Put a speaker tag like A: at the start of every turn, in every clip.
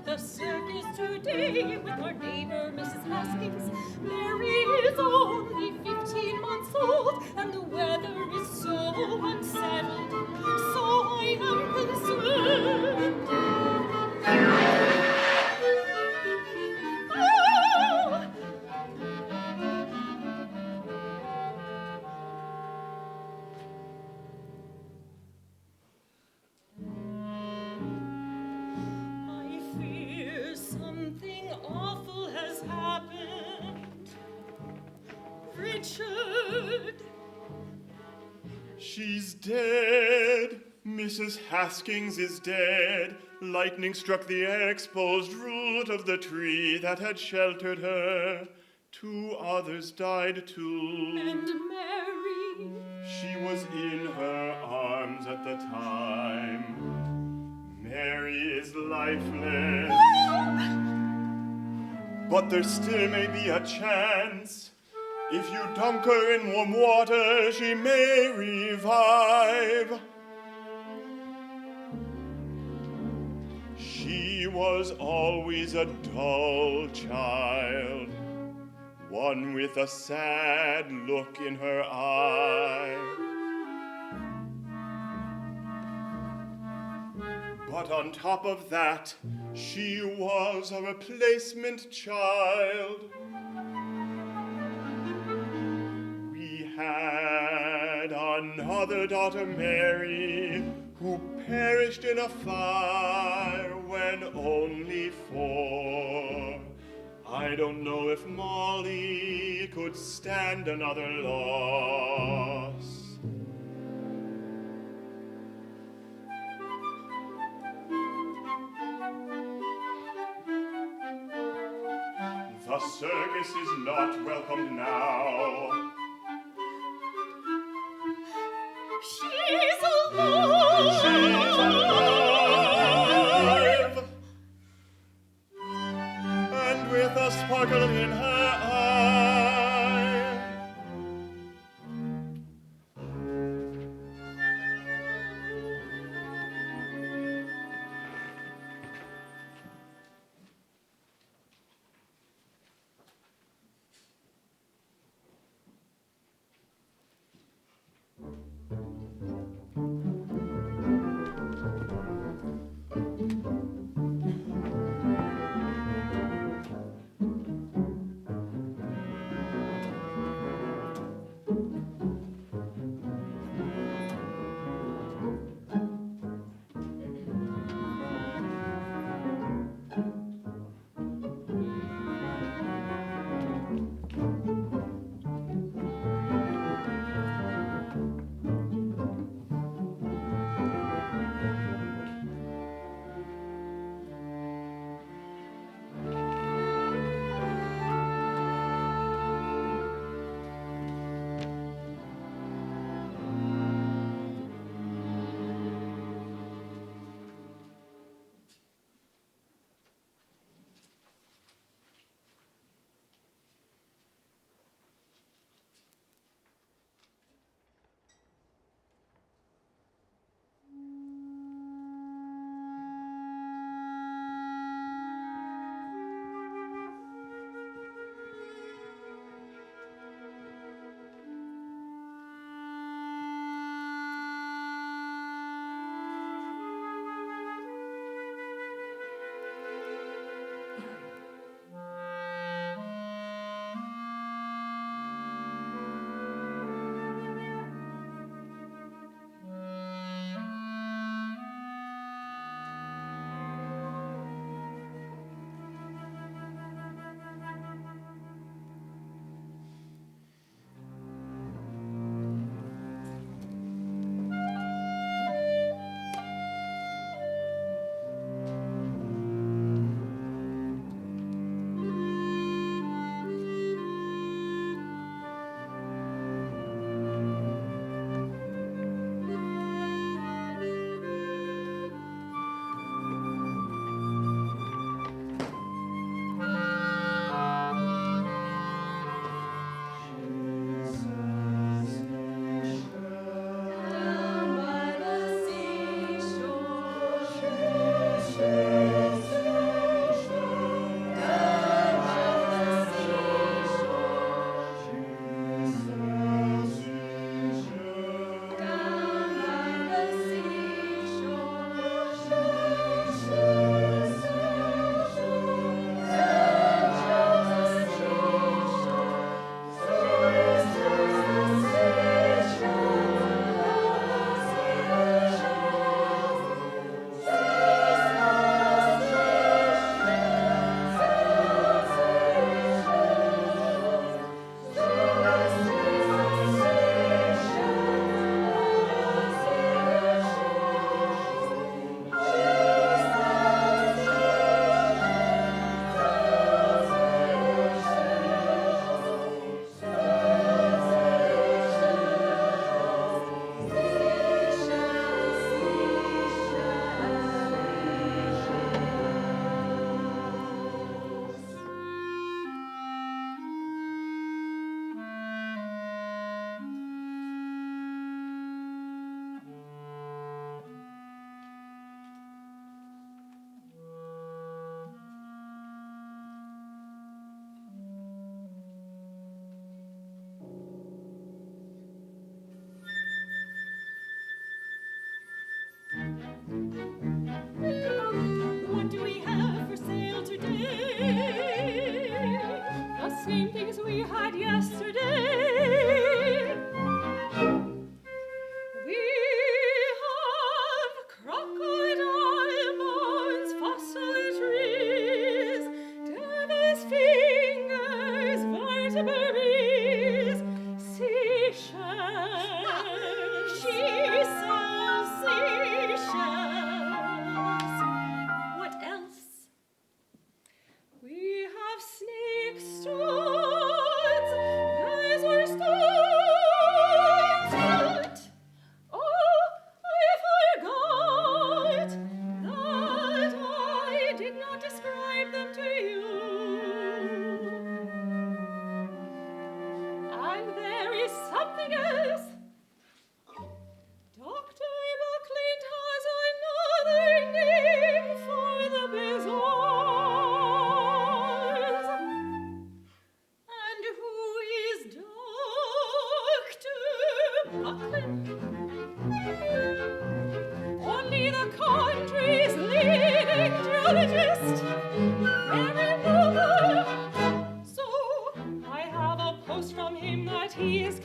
A: the circus today with our neighbor Mrs. Haskins. Mary is only 15 months old, and the weather is so unsettled, so I am concerned. Oh! I fear something awful has happened. Richard!
B: She's dead. Mrs. Haskins is dead. Lightning struck the exposed root of the tree that had sheltered her. 2 others died too.
A: And Mary?
B: She was in her arms at the time. Mary is lifeless. But there still may be a chance. If you dunk her in warm water, she may revive. She was always a dull child, one with a sad look in her eye. But on top of that, she was a replacement child. We had another daughter, Mary, who perished in a fire when only 4. I don't know if Molly could stand another loss. The circus is not welcomed now.
A: She's alive!
B: She's alive! And with a sparkle in her eye.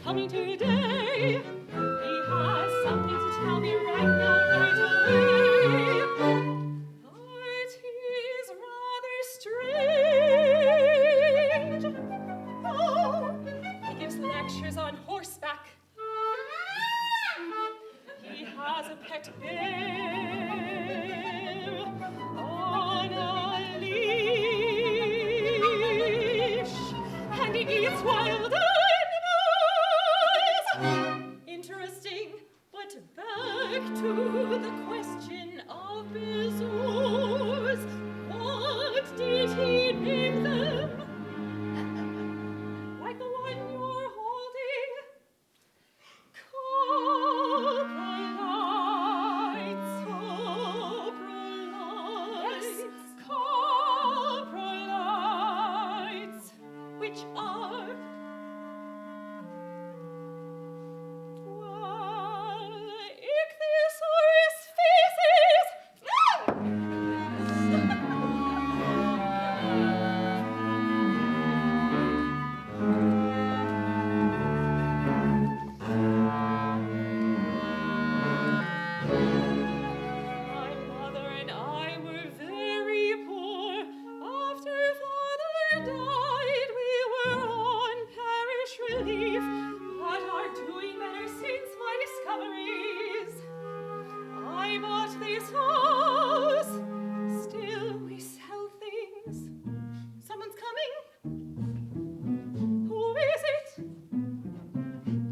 A: coming today. He has something to tell me right now, right away. But he's rather strange. Oh, he gives lectures on horseback. He has a pet bear on a leash, and he eats wild animals. Interesting, but back to the question of bezoars. What did he name them? Like the one you're holding? Coprolites, which are ichthyosaurus faces. My mother and I were very poor. After father died, we were on parish relief, but are doing better since my discoveries. I bought this house. Still, we sell things. Someone's coming. Who is it?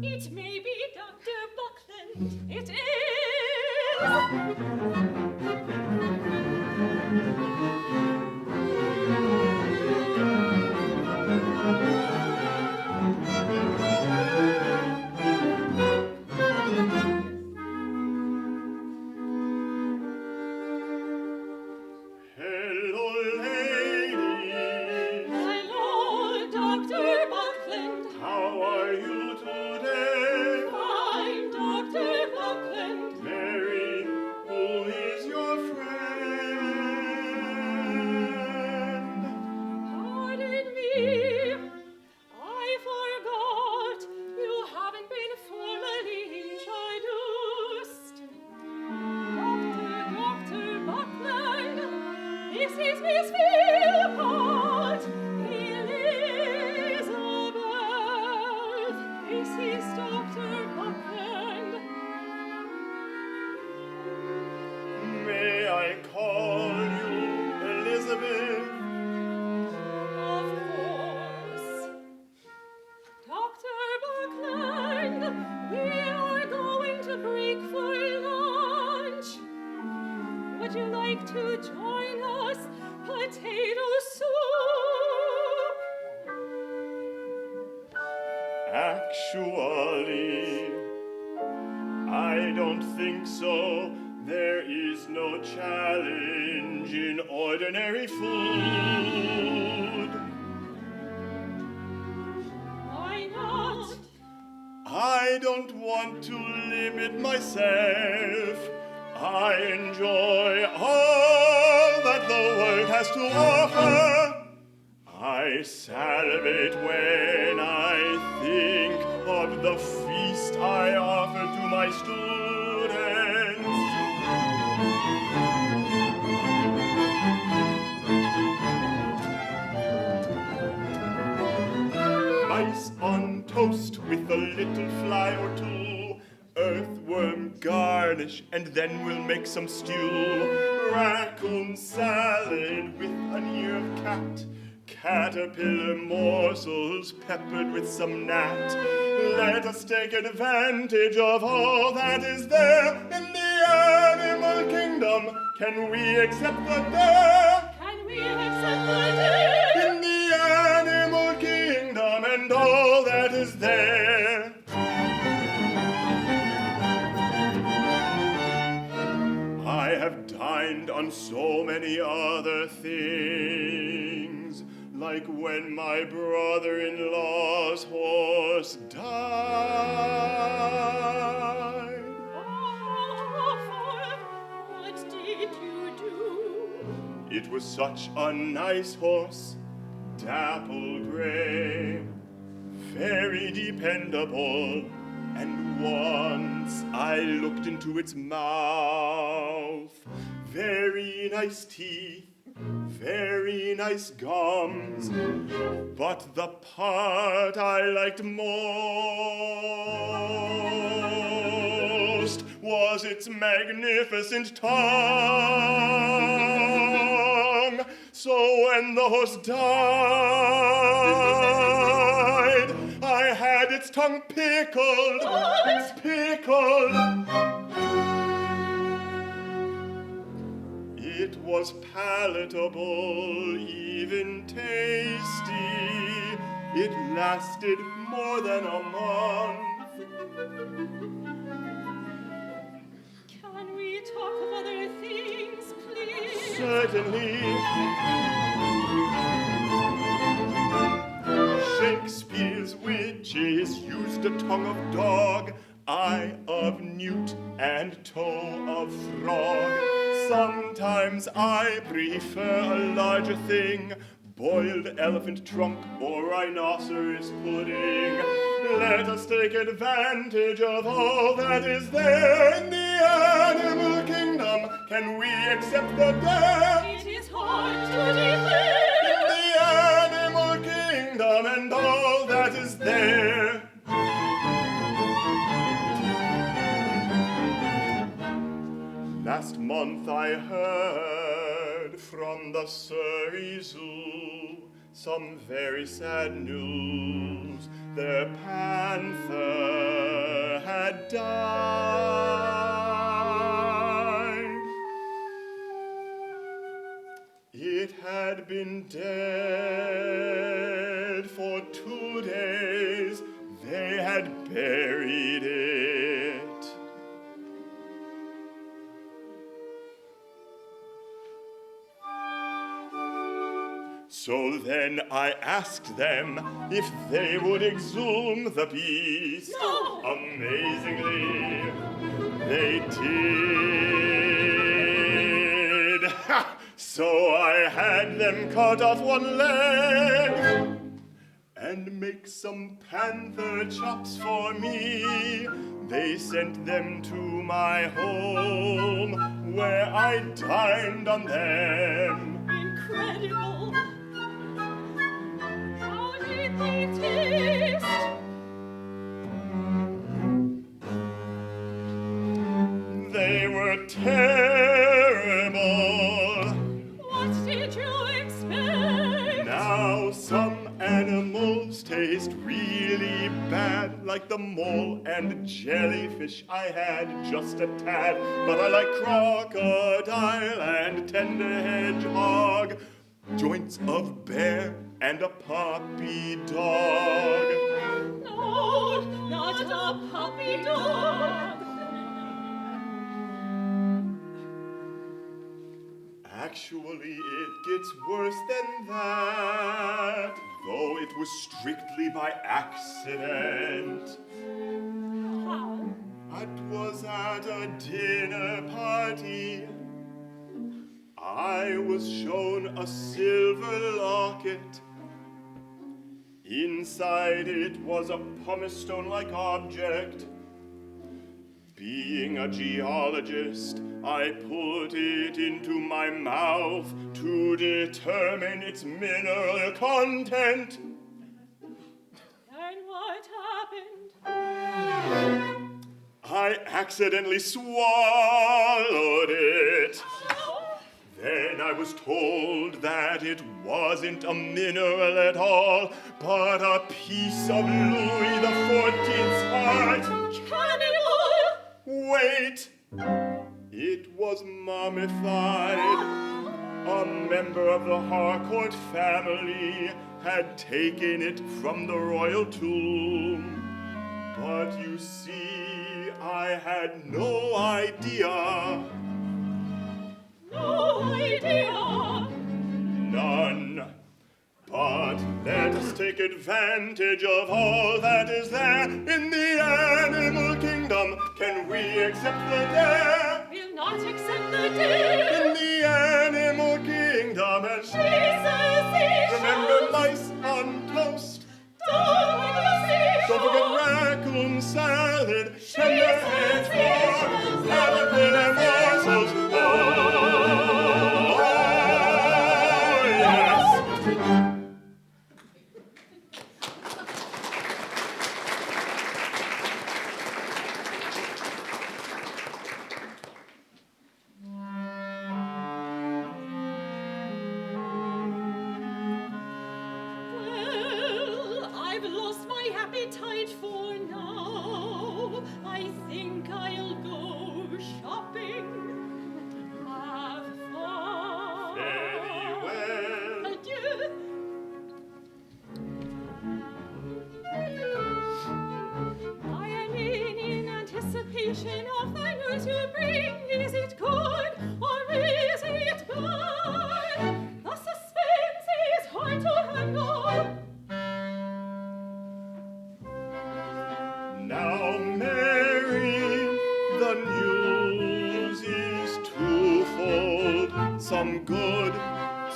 A: It may be Dr. Buckland. It is.
B: Hello, ladies.
A: Hello, Dr. Buckland.
B: How are you today?
A: I'm Dr. Buckland.
B: Mary, who is your friend?
A: Pardon me. I forgot. You haven't been formally introduced. Dr. Buckland. This is Miss Philpott. Elizabeth. This is Dr. Buckland.
B: May I call you Elizabeth?
A: Of course. Dr. Buckland, we are going to break for lunch. Would you like to join us? Potato soup.
B: Actually, I don't think so. There is no challenge in ordinary food.
A: Why not?
B: I don't want to limit myself. I enjoy all that the world has to offer. I salivate when I think of the feast I offer to my students. Mice on toast with a little fly or two, earthworm garnish, and then we'll make some stew. Raccoon salad with an ear of cat, caterpillar morsels peppered with some gnat. Let us take advantage of all that is there in the animal kingdom. Can we accept the dare?
A: Can we accept the day?
B: In the animal kingdom and all that is there. I have dined on so many other things, like when my brother-in-law's horse died.
A: Oh, what did you do?
B: It was such a nice horse, dapple gray, very dependable. And once I looked into its mouth. Very nice teeth, very nice gums. But the part I liked most was its magnificent tongue. So when the horse died, I had its tongue pickled. It's pickled. It was palatable, even tasty. It lasted more than a month.
A: Can we talk of other things, please?
B: Certainly. Shakespeare's witches used a tongue of dog, eye of newt, and toe of frog. Sometimes I prefer a larger thing, boiled elephant trunk or rhinoceros pudding. Let us take advantage of all that is there in the animal kingdom. Can we accept the dead?
A: It is hard to defend.
B: In the animal kingdom and all that is there. Last month I heard from the Surrey Zoo some very sad news. Their panther had died. It had been dead for 2 days. They had buried it. So then I asked them if they would exhume the beast.
A: No!
B: Amazingly, they did. Ha! So I had them cut off one leg and make some panther chops for me. They sent them to my home where I dined on them.
A: Incredible. How did they taste?
B: They were terrible.
A: What did you expect?
B: Now some animals taste really bad, like the mole and jellyfish I had just a tad. But I like crocodile and tender hedgehog, joints of bear and a puppy dog.
A: No, not a puppy dog.
B: Actually, it gets worse than that, though it was strictly by accident.
A: How?
B: It was at a dinner party. I was shown a silver locket. Inside it was a pumice stone-like object. Being a geologist, I put it into my mouth to determine its mineral content.
A: And what happened?
B: I accidentally swallowed it.
A: Oh,
B: Then I was told that it wasn't a mineral at all, but a piece of Louis XIV's heart.
A: cannibal!
B: Wait! It was mummified. A member of the Harcourt family had taken it from the royal tomb. But you see, I had no idea.
A: No idea!
B: None. But let us take advantage of all that is there in the animal kingdom. Can we accept the dead?
A: We'll not accept the dead!
B: In the animal kingdom and
A: Jesus is
B: remember mice on toast.
A: Don't appetite for now. I think I'll go shopping. Have fun.
B: Very well.
A: Adieu. I am in anticipation of the news you bring. Is it good or is it bad? The suspense is hard to handle.
B: Now, Mary, the news is twofold. Some good,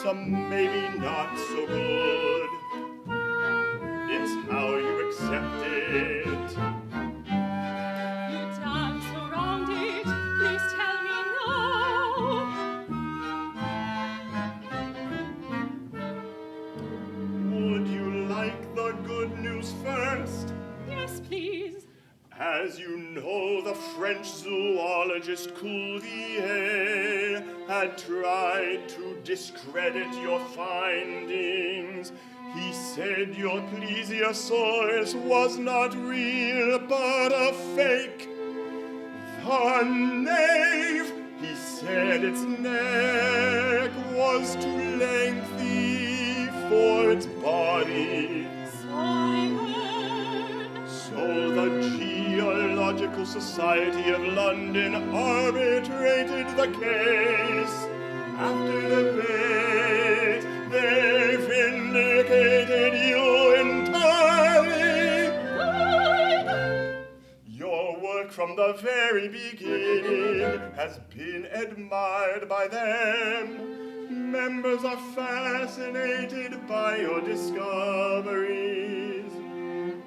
B: some maybe not so good. It's how you accept it.
A: You dance around it. Please tell me now.
B: Would you like the good news first?
A: Yes, please.
B: As you know, the French zoologist Cuvier had tried to discredit your findings. He said your plesiosaurus was not real, but a fake. The knave, he said its neck was too lengthy for its body.
A: So I heard.
B: So the Geological Society of London arbitrated the case. After debate, they vindicated you entirely. Your work from the very beginning has been admired by them. Members are fascinated by your discoveries.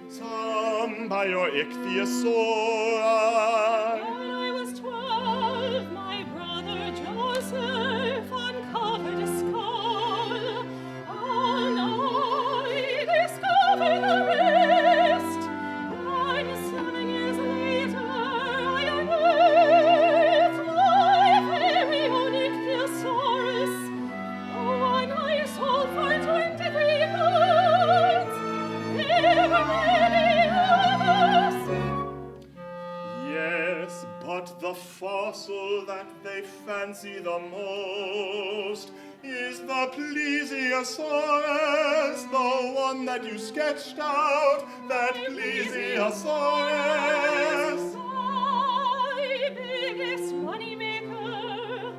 B: Some by your ichthyosauri.
A: When I was 12, my brother Joseph uncovered a skull, and I discovered the rest. And 7 years later, I unearthed my very own ichthyosaurus, the one I sold for 23 pounds. There were many others.
B: Yes, but the fossil that they fancy the most is the plesiosaurus, the one that you sketched out, that plesiosaurus.
A: My biggest moneymaker.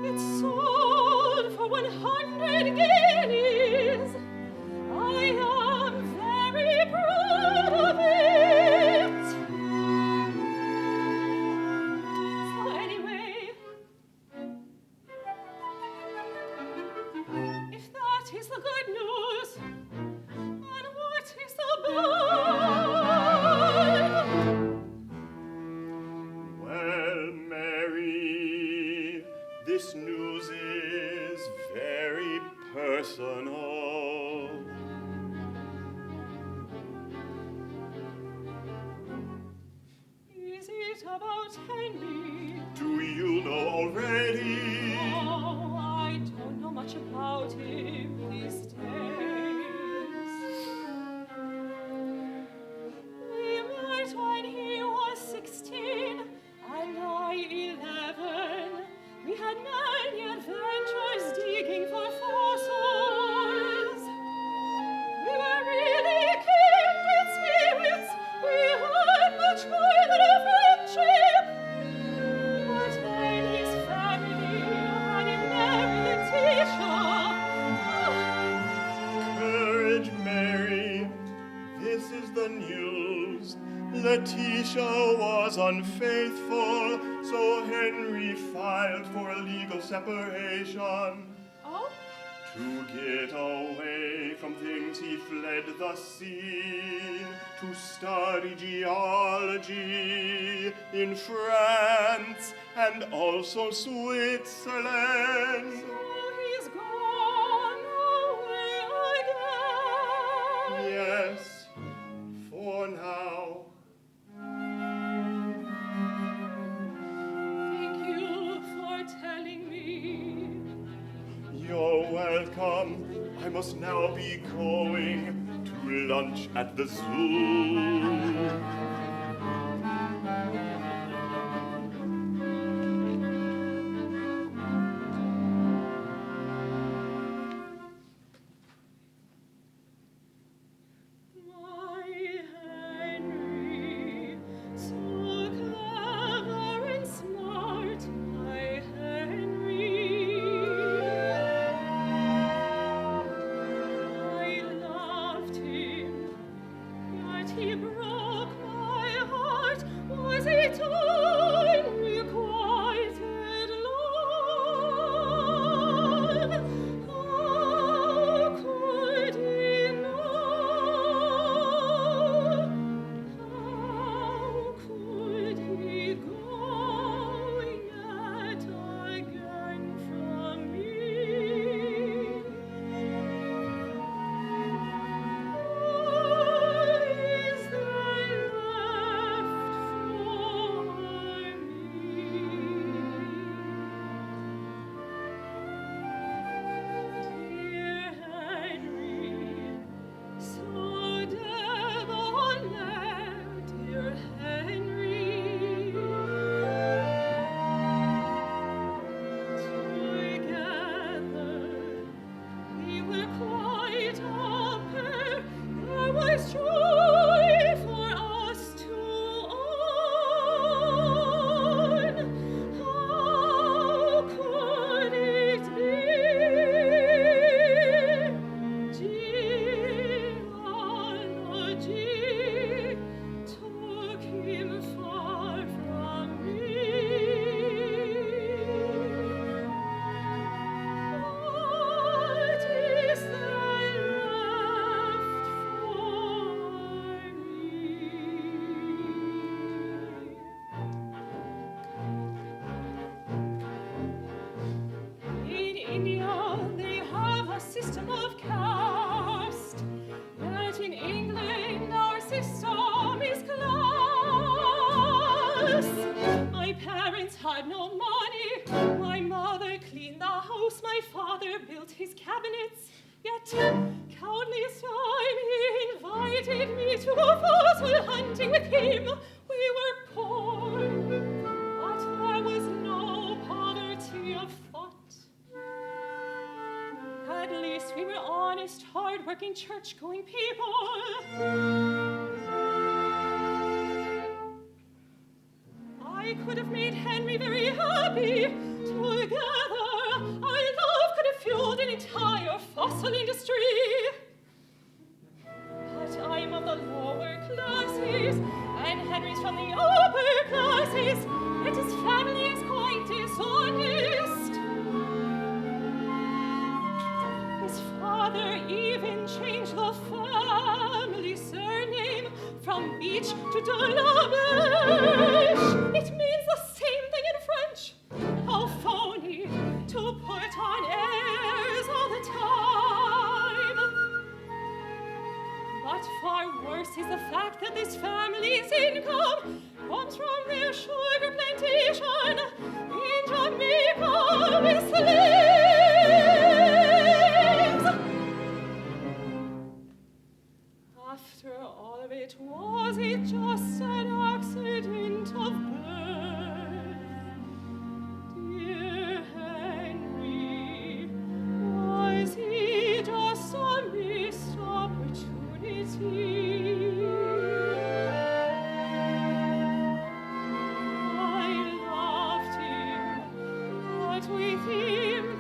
A: It's sold for 100 guineas. I am very proud of it. So anyway, if that is the good news, and what is the bad?
B: Well, Mary, this news is very personal.
A: Is it about Henry?
B: Do you know already?
A: Oh, I don't know much about him these days. We met when he was 16 and I 11. We had many adventures digging for fossils. We were really kindred spirits. We had much more than a friendship. But then his family had him marry Letitia.
B: Courage, Mary. This is the news. Letitia was unfaithful, so Henry filed for a legal separation.
A: Oh?
B: To get away from things, he fled the scene to study geology in France and also Switzerland.
A: So he's gone away again.
B: Yes, for now.
A: Thank you for telling me.
B: You're welcome. I must now be going to to lunch at the zoo.
A: Church-going people. I could have made Henry very happy. Together, our love could have fueled an entire fossil industry. But I'm of the lower classes, and Henry's from the upper classes, and his family is quite dishonest. His father even changed the family surname from Beach to Delameche. It means the same thing in French. How phony to put on airs all the time. But far worse is the fact that this family's income comes from their sugar plantation in Jamaica with slaves. After all of it, was it just an accident of birth? Dear Henry, was he just a missed opportunity? I loved him, but with him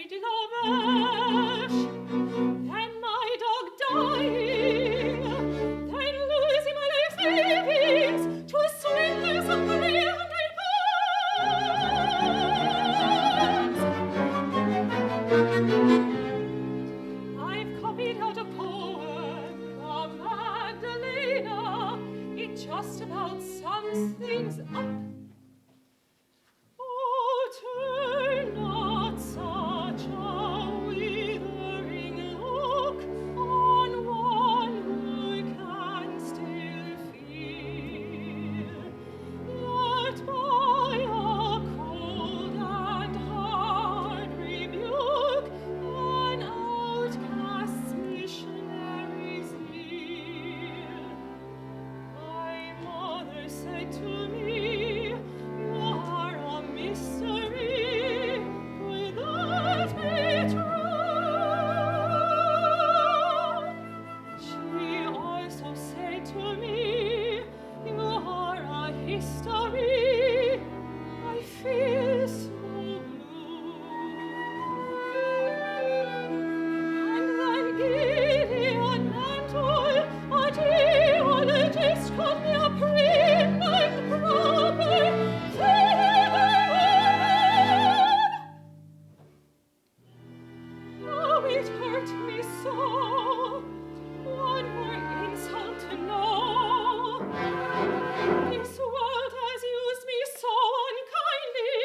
A: Henry de la Vache, then my dog dying, then losing my life savings to swindlers of 300 pounds. I've copied out a poem from Magdalena. It just about sums things up. Oh, turn not such a withering look on one who can still feel that by a cold and hard rebuke an outcast's missionary's zeal. My mother said to me, "You are a mystery, will that be true?" She also said to me, "You are a history, I feel so blue." And then Gideon Mantle, a geologist, called me a prim and proper figurewoman. Oh, it hurt me so. One more insult to know. This world has used me so unkindly.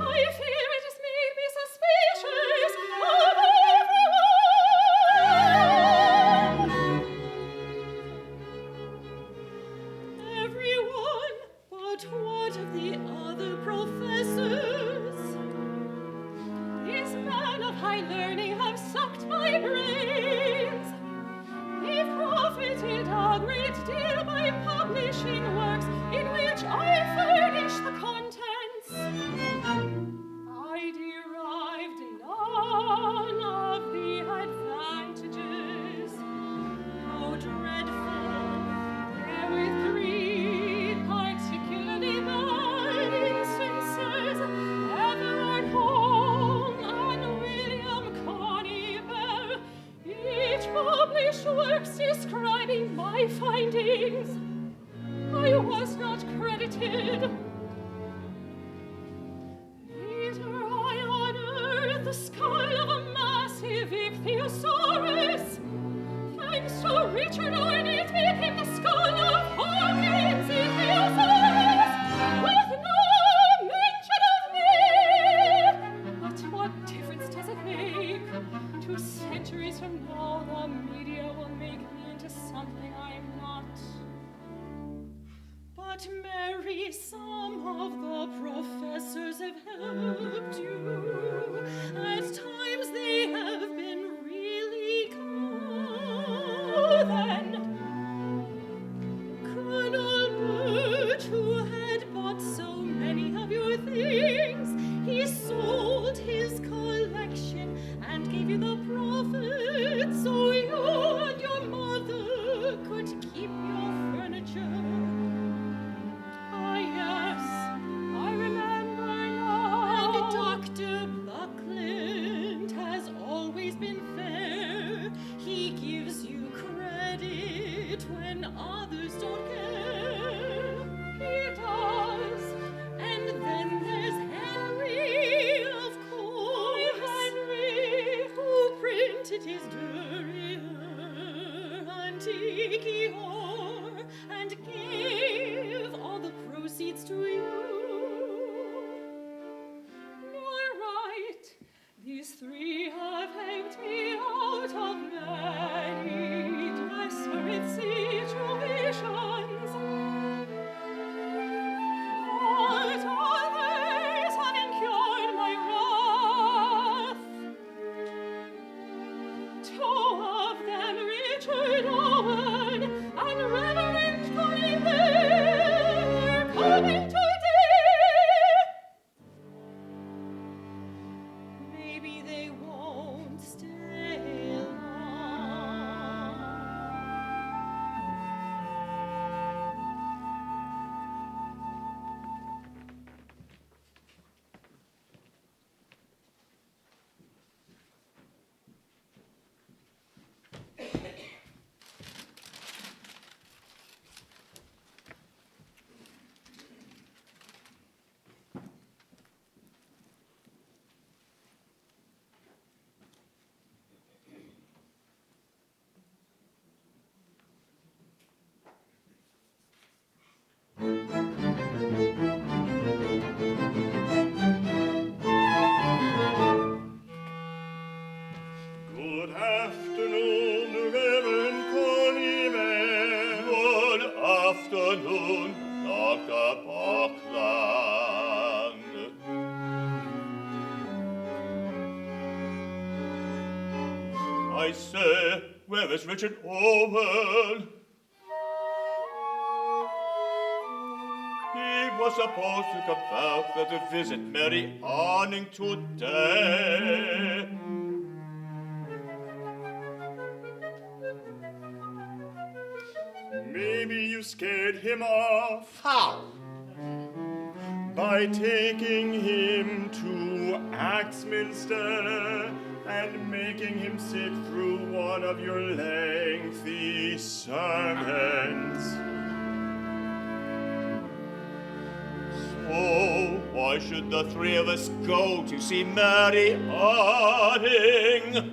A: I fear it has made me suspicious of everyone. Everyone, but what of the other professors? These men of high learning have sucked my brains. They've profited a great deal by publishing works in which I furnish the contents. I derived none of the advantages. How dreadful! There with 3 particularly bad instances: Everard Home and William Conybeare, each published works describing my findings. I was not credited. Later I unearthed the skull of a massive ichthyosaurus. Thanks to Richard Owen, it became the skull of Hawkins' ichthyosaurus, with no mention of me. But what difference does it make? 2 centuries from now, the media will make me into something I'm not. But Mary, some of the professors have helped you. At times they have been really good. Then Colonel Burt, who had bought so many of your things, he sold his collection and gave you the profit, so you and your mother could keep your furniture. Ah, yes, I remember now. And Dr. Buckland has always been fair. He gives you credit when others don't care. He does. And then there's Henry, of course. Henry, who printed his Durrier Antiquior and gave all the proceeds to you. You're right. These 3 have helped me out of many desperate situations. But others have incurred my wrath. 2 of them, Richard Owen and Reverend Conybeare, coming today. Maybe they won't stay long.
B: Good afternoon, Reverend Coneyman.
C: Good afternoon, Dr. Buckland. I say, where is Richard Owen? He was supposed to come back there to visit Mary Anning today.
B: Maybe you scared him off.
C: How?
B: By taking him to Axminster and making him sit through one of your lengthy sermons.
C: Oh, why should the three of us go to see Mary Anning?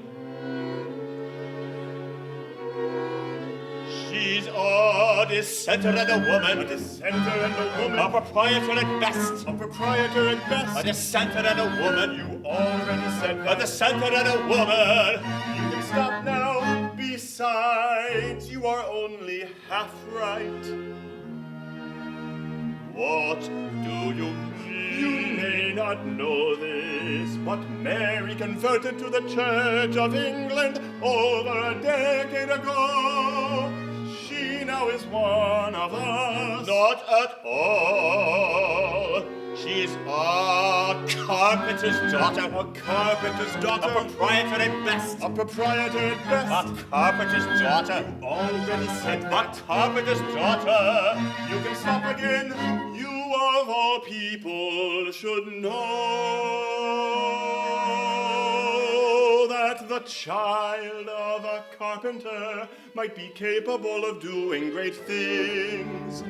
C: She's a dissenter and a woman.
B: A dissenter and a woman.
C: A proprietor at best.
B: A proprietor at best.
C: A dissenter and a woman.
B: You already said
C: A
B: that.
C: dissenter and a woman.
B: You can stop now. Besides, you are only half right.
C: What do you mean?
B: You may not know this, but Mary converted to the Church of England over a decade ago. She now is one of us.
C: Not at all. She's a carpenter's daughter.
B: A carpenter's daughter.
C: A proprietor at best.
B: A proprietor at best.
C: A carpenter's daughter.
B: You already said
C: A
B: that.
C: carpenter's daughter.
B: You can stop again. You of all people should know that the child of a carpenter might be capable of doing great things.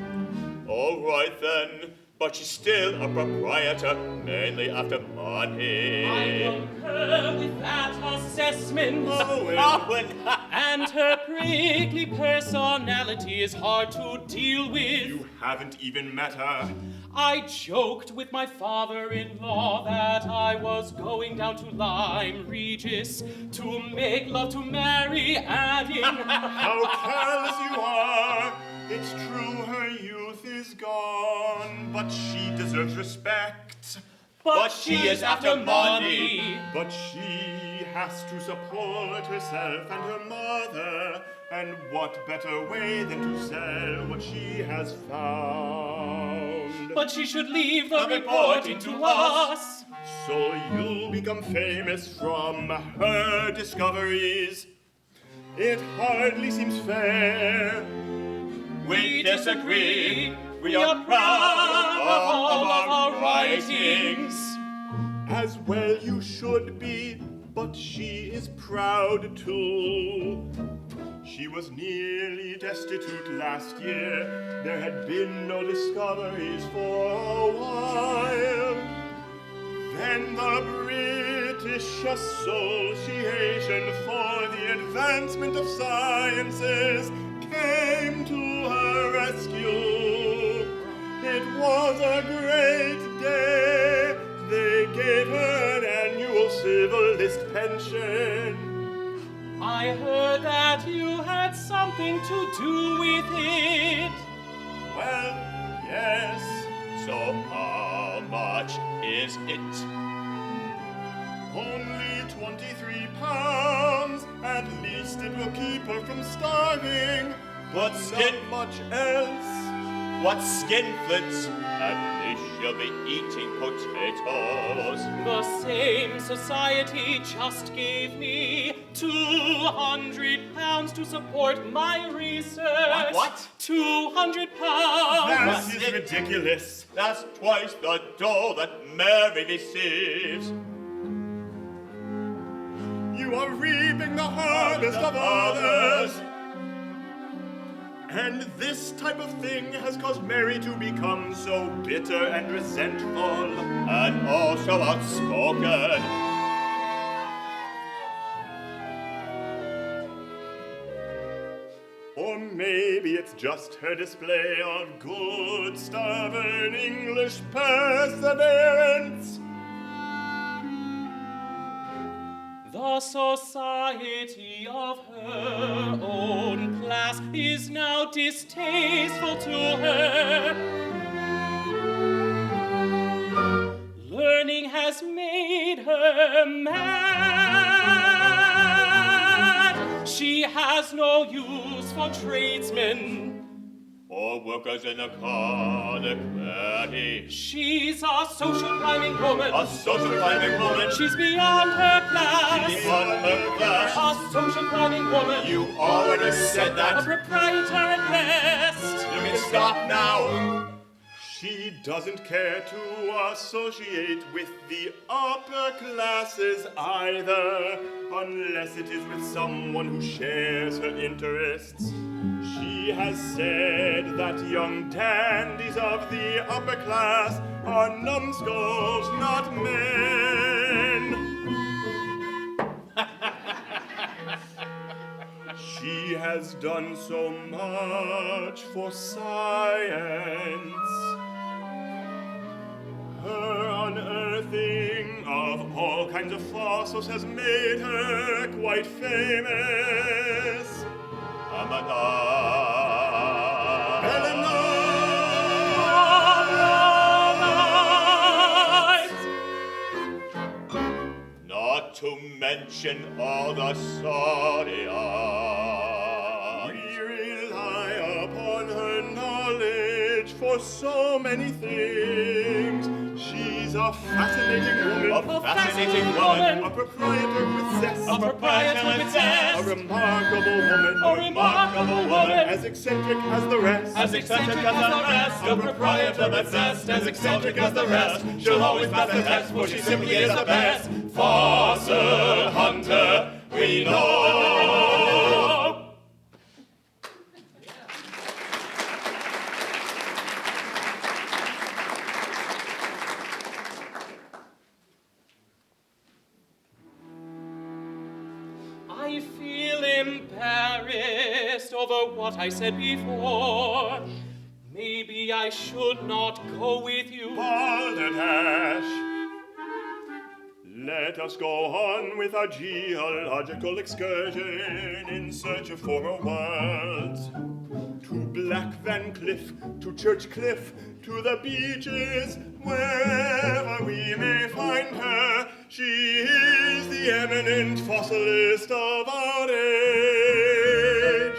C: All right then, but she's still a proprietor, mainly after money.
A: I concur with that assessment.
C: Owen.
A: And her prickly personality is hard to deal with.
B: You haven't even met her.
A: I joked with my father-in-law that I was going down to Lyme Regis to make love to Mary Anning.
B: How careless you are! It's true her youth is gone, but she deserves respect.
A: But she is after money.
B: But she has to support herself and her mother, and what better way than to sell what she has found?
A: But she should leave the reporting to us.
B: So you'll become famous from her discoveries. It hardly seems fair.
C: We disagree.
A: We are proud of all of our writings.
B: As well you should be, but she is proud too. She was nearly destitute last year. There had been no discoveries for a while. Then the British Association for the Advancement of Sciences came to her rescue. It was a great day. They gave her an annual civil list pension.
A: I heard that you had something to do with it.
B: Well, yes.
C: So how much is it?
B: Only 23 pounds. At least it will keep her from starving.
C: But
B: Not much else.
C: What skinflints? At least she'll be eating potatoes.
A: The same society just gave me 200 pounds to support my research.
C: What?
A: 200 pounds.
B: That is ridiculous.
C: That's twice the dough that Mary receives.
B: You are reaping the harvest of others. And this type of thing has caused Mary to become so bitter and resentful.
C: And also outspoken.
B: Or maybe it's just her display of good, stubborn English perseverance.
A: The
D: The society of her own class is now distasteful to her. Learning has made her mad. She has no use for tradesmen
C: or workers in the college.
D: She's a social climbing woman.
C: A social climbing woman.
D: She's beyond her class.
C: She's beyond her class.
D: A social climbing woman.
C: You already said that.
D: A proprietor at best.
C: You can stop now.
B: She doesn't care to associate with the upper classes either, unless it is with someone who shares her interests. She has said that young dandies of the upper class are numbskulls, not men. She has done so much for science. Her unearthing of all kinds of fossils has made her quite famous.
C: Not to mention all the zodiacs.
B: We rely upon her knowledge for so many things. She's a fascinating woman.
D: A fascinating woman.
B: A proprietor with zest.
D: A proprietor with zest.
B: A remarkable woman.
D: A remarkable woman.
B: As eccentric as the rest.
D: As eccentric as the rest. A proprietor with zest. As eccentric as the rest. She'll always pass the test, for she simply is the best. Fossil hunter, we know. I feel embarrassed over what I said before. Maybe I should not go with you.
B: Balderdash. Let us go on with our geological excursion in search of former worlds. To Black Van Cliff, to Church Cliff, to the beaches, wherever we may find her, she is the eminent fossilist of our age.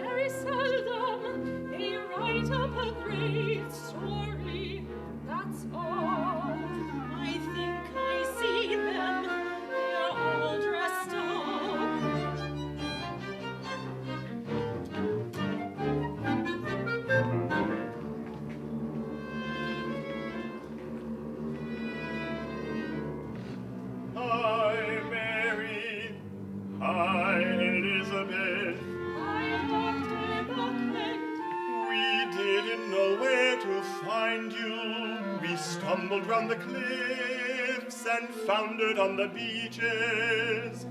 A: Very seldom they write up a grave
B: where to find you. We stumbled round the cliffs and foundered on the beaches.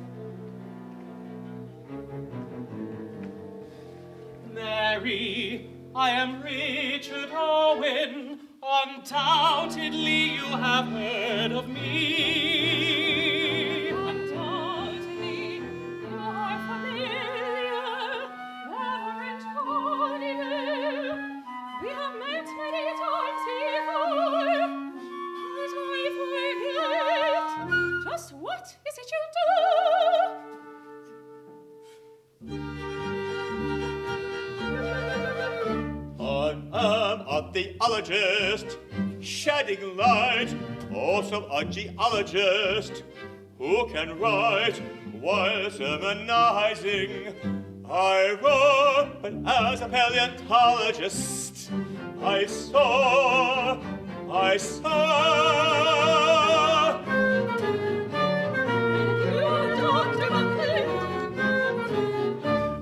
D: Mary, I am Richard Owen. Undoubtedly you have heard of me.
A: Undoubtedly, you are familiar, Reverend Oliver. We have met many times before, but I forget. Just what is it you do?
C: I am a theologist, shedding light, also a geologist, who can write while sermonizing. I wrote, but as a paleontologist, I saw.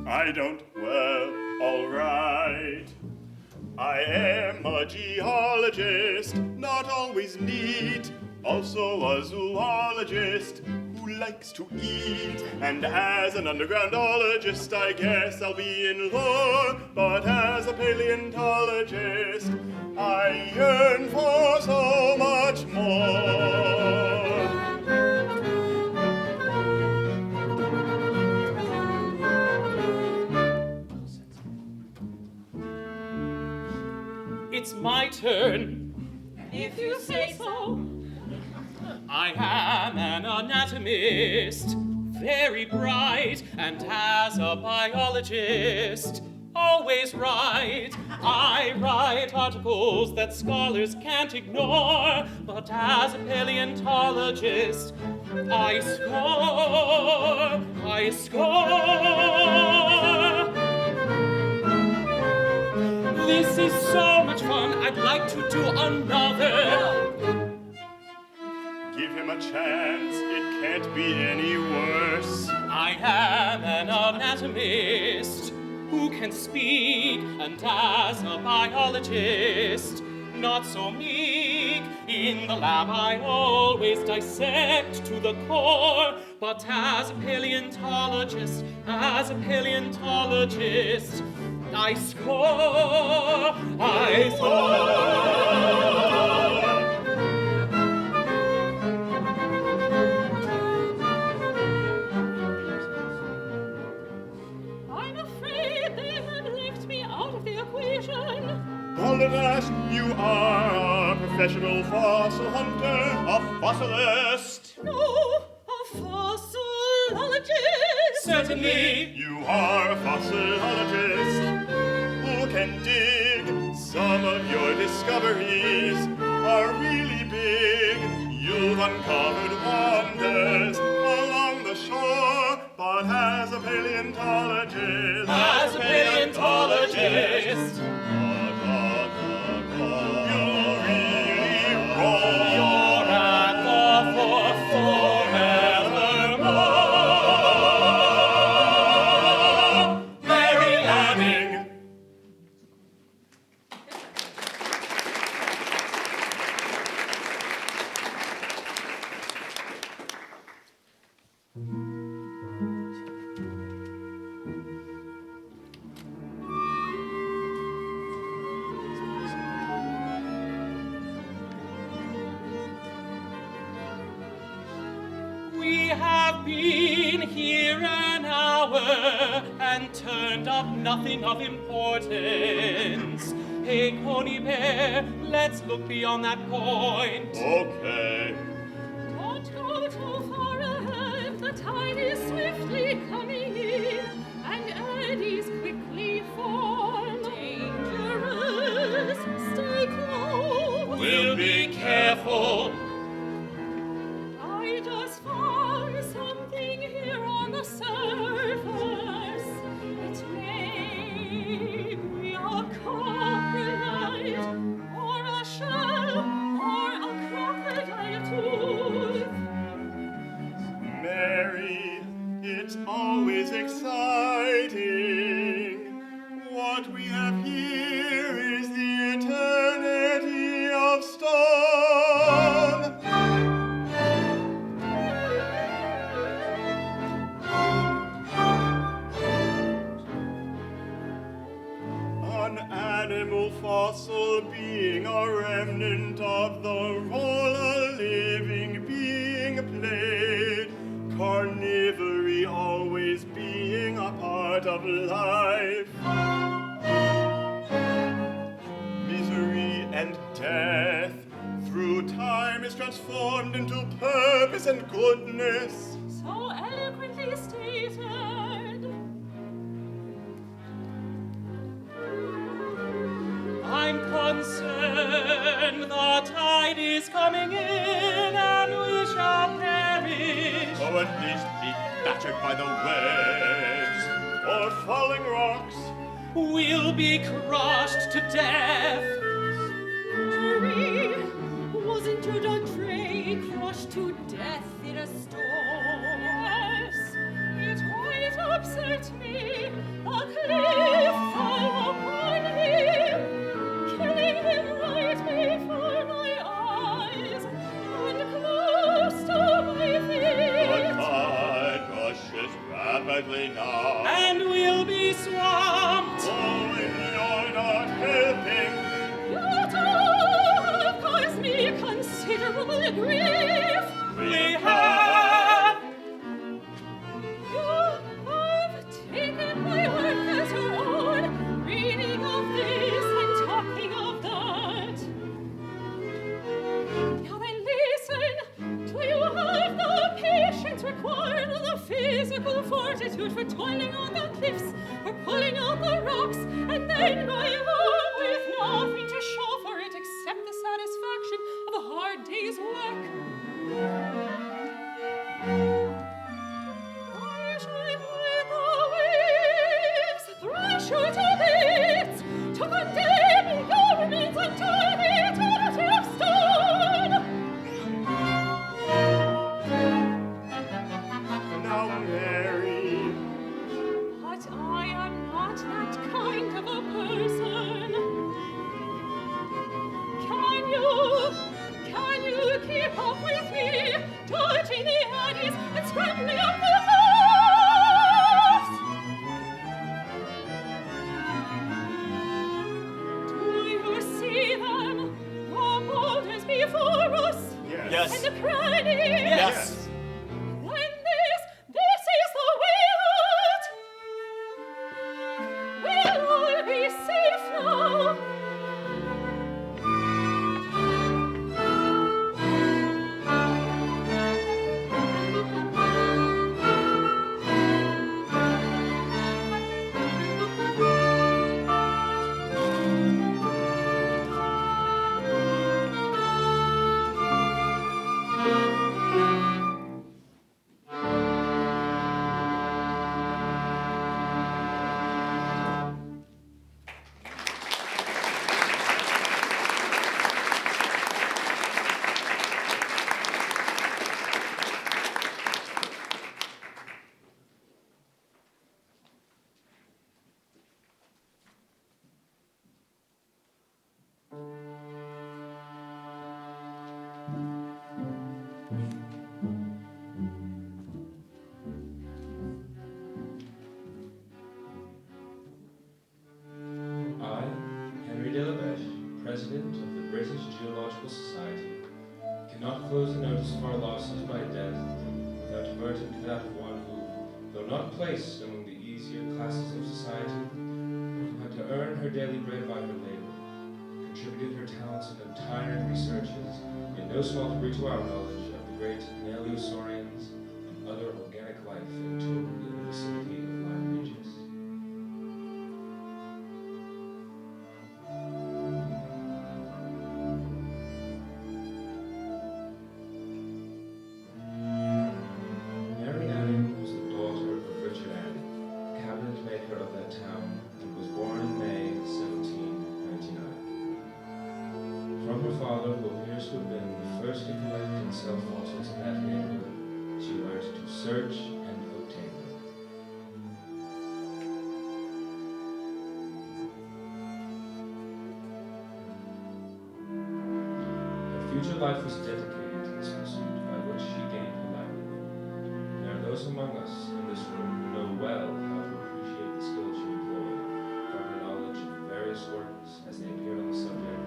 B: I don't, well, all right. I am a geologist, not always neat, also a zoologist who likes to eat. And as an undergroundologist, I guess I'll be in lore, but as a paleontologist, I yearn for so much more.
D: It's my turn.
A: If you say so.
D: I am an anatomist, very bright, and as a biologist, always right. I write articles that scholars can't ignore, but as a paleontologist, I score. This is so much fun, I'd like to do another.
B: Give him a chance, it can't be any worse.
D: I am an anatomist who can speak, and as a biologist, not so meek. In the lab I always dissect to the core, but as a paleontologist, I score.
A: I'm afraid they have left me out of the equation.
B: Alas, you are a professional fossil hunter,
C: A fossilist.
A: No, a fossilologist.
D: Certainly.
B: You are a fossilologist who can dig. Some of your discoveries are really big. You've uncovered wonders along the shore, but as a paleontologist, you really roll.
D: You're at the fore forevermore. Mary Lanning. We have been here an hour and turned up nothing of importance. Hey, Coney Bear, let's look beyond that point.
C: Okay.
A: Don't go too far ahead, the tide is swiftly coming in, and eddies quickly form. Dangerous, stay close.
D: We'll be careful.
A: I just found something here on the surface. It may be a coprolite, or a shell, or a crocodile tooth.
B: Mary, it's always exciting. What we have here is the eternal being a remnant of the role a living being played, carnivory always being a part of life. Misery and death through time is transformed into purpose and goodness.
A: So eloquently stated. I'm concerned the tide is coming in and we shall perish.
B: Or at least be battered by the waves or falling rocks.
A: We'll be crushed to death. Tree, wasn't your D'Andre crushed to death in a storm? Yes, it quite upset me. A cliff fell upon him, killing him right before my eyes and close to my feet.
C: The tide rushes rapidly now,
A: And we'll be swamped.
B: Oh, and you're not helping.
A: You have caused me considerable grief.
C: we have.
A: You have taken my work as your own, reading of this and talking of that. Now then listen, do you have the patience required or the physical fortitude for toiling on the cliffs or pulling out the rocks and then going home with nothing to show for it except the satisfaction of a hard day's work? I shall let the waves thrash you to bits, to condemn your remains unto eternity of stone.
B: Now, Mary,
A: But I am not that kind of a person. Can you keep up with me, dodging the eddies and scrambling up the cliffs? Do you see them, the boulders before us?
C: Yes.
A: And the crannies?
C: Yes.
A: When this is the way out. We'll all be safe now.
E: I, Henry de la Beche, President of the British Geological Society, cannot close the notice of our losses by death without adverting to that of one who, though not placed among the easier classes of society, who had to earn her daily bread by her labor, contributed her talents in untiring researches in no small degree to our knowledge of the great Neleosaurians and other organic life entombed in the vicinity of Lyme Regis. Mary Anning was the daughter of Richard Anning, cabinet maker of that town, and was born in May 1799. From her father, who appears to have been the first to collect and sell fossils in that neighborhood, she learned to search and obtain them. Her future life was dedicated to this pursuit by which she gained her livelihood. There are those among us in this room who know well how to appreciate the skill she employed, from her knowledge of various works as they appeared on the subject,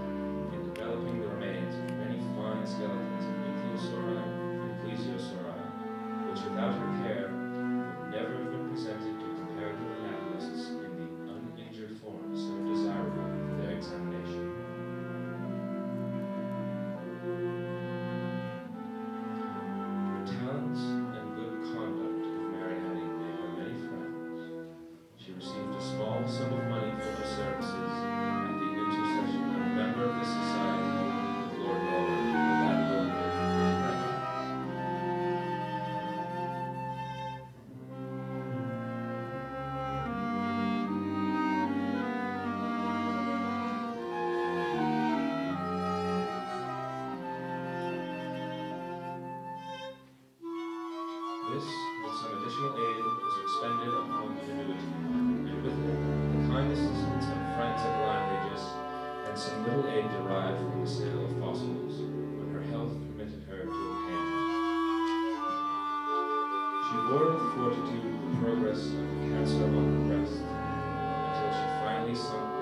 E: This, with some additional aid, was expended upon an annuity, and with it, the kind assistance of friends and landlages, and some little aid derived from the sale of fossils, when her health permitted her to obtain them. She bore with fortitude the progress of the cancer on her breast, until she finally sunk